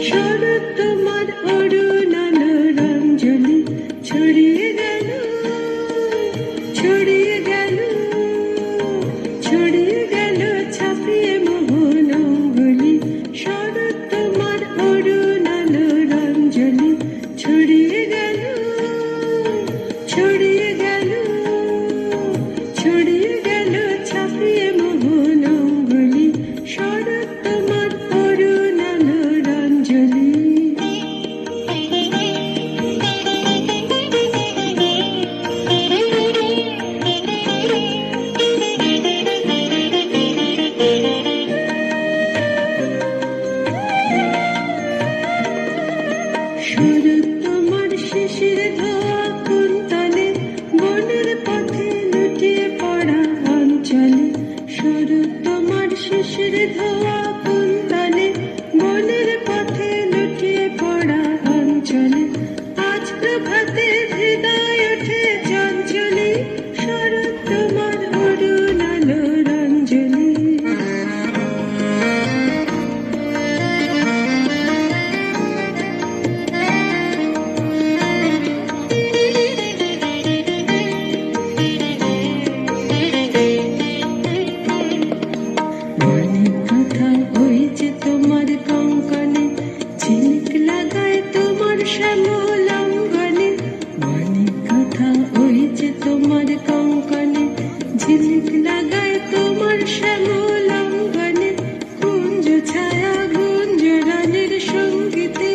শরৎ তোমার অরুণাল রঞ্জলি ছড়িয়ে গেল, ছড়িয়ে গেল, ছড়িয়ে গেল ছাপিয়ে মোহন অঙ্গুলি। শরৎ তোমার অরুণাল রঞ্জলি ছড়িয়ে গেল, ছড়িয়ে গেল, ছড়িয়ে গেল ছাপিয়ে মোহন অঙ্গুলি। শরৎ তোমার অরুণাল রঞ্জলি। শরৎ তোমার শিশির ধোয়া কুন্তলে, বনের পথে লুটিয়ে পড়া অঞ্চলে। শরৎ তোমার শিশির ধোয়া কুন্তলে, বনের পথে লুটিয়ে পড়া অঞ্চলে। আজ প্রভাতে হৃদয় ওঠে চঞ্চলে, শরৎ তোমার অরুণাল রঞ্জলি। অনেক কথা হয়েছে তোমার কঙ্কনে, ঝিলিক লাগায় তোমার শ্যামল অঙ্গনে। অনেক কথা হয়েছে তোমার কঙ্কনে, ঝিলিক লাগায় তোমার শ্যামল অঙ্গনে। কুঞ্জ ছায়া গুঞ্জরানের সঙ্গীতে,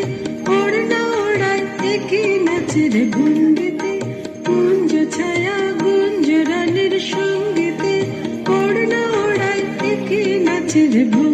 ওড়না ওড়ায় একই নাচের ভঙ্গিতে। কুঞ্জ ছায়া গুঞ্জরানের সঙ্গীতে, ওড়না ওড়ায় একই নাচের ভঙ্গিতে।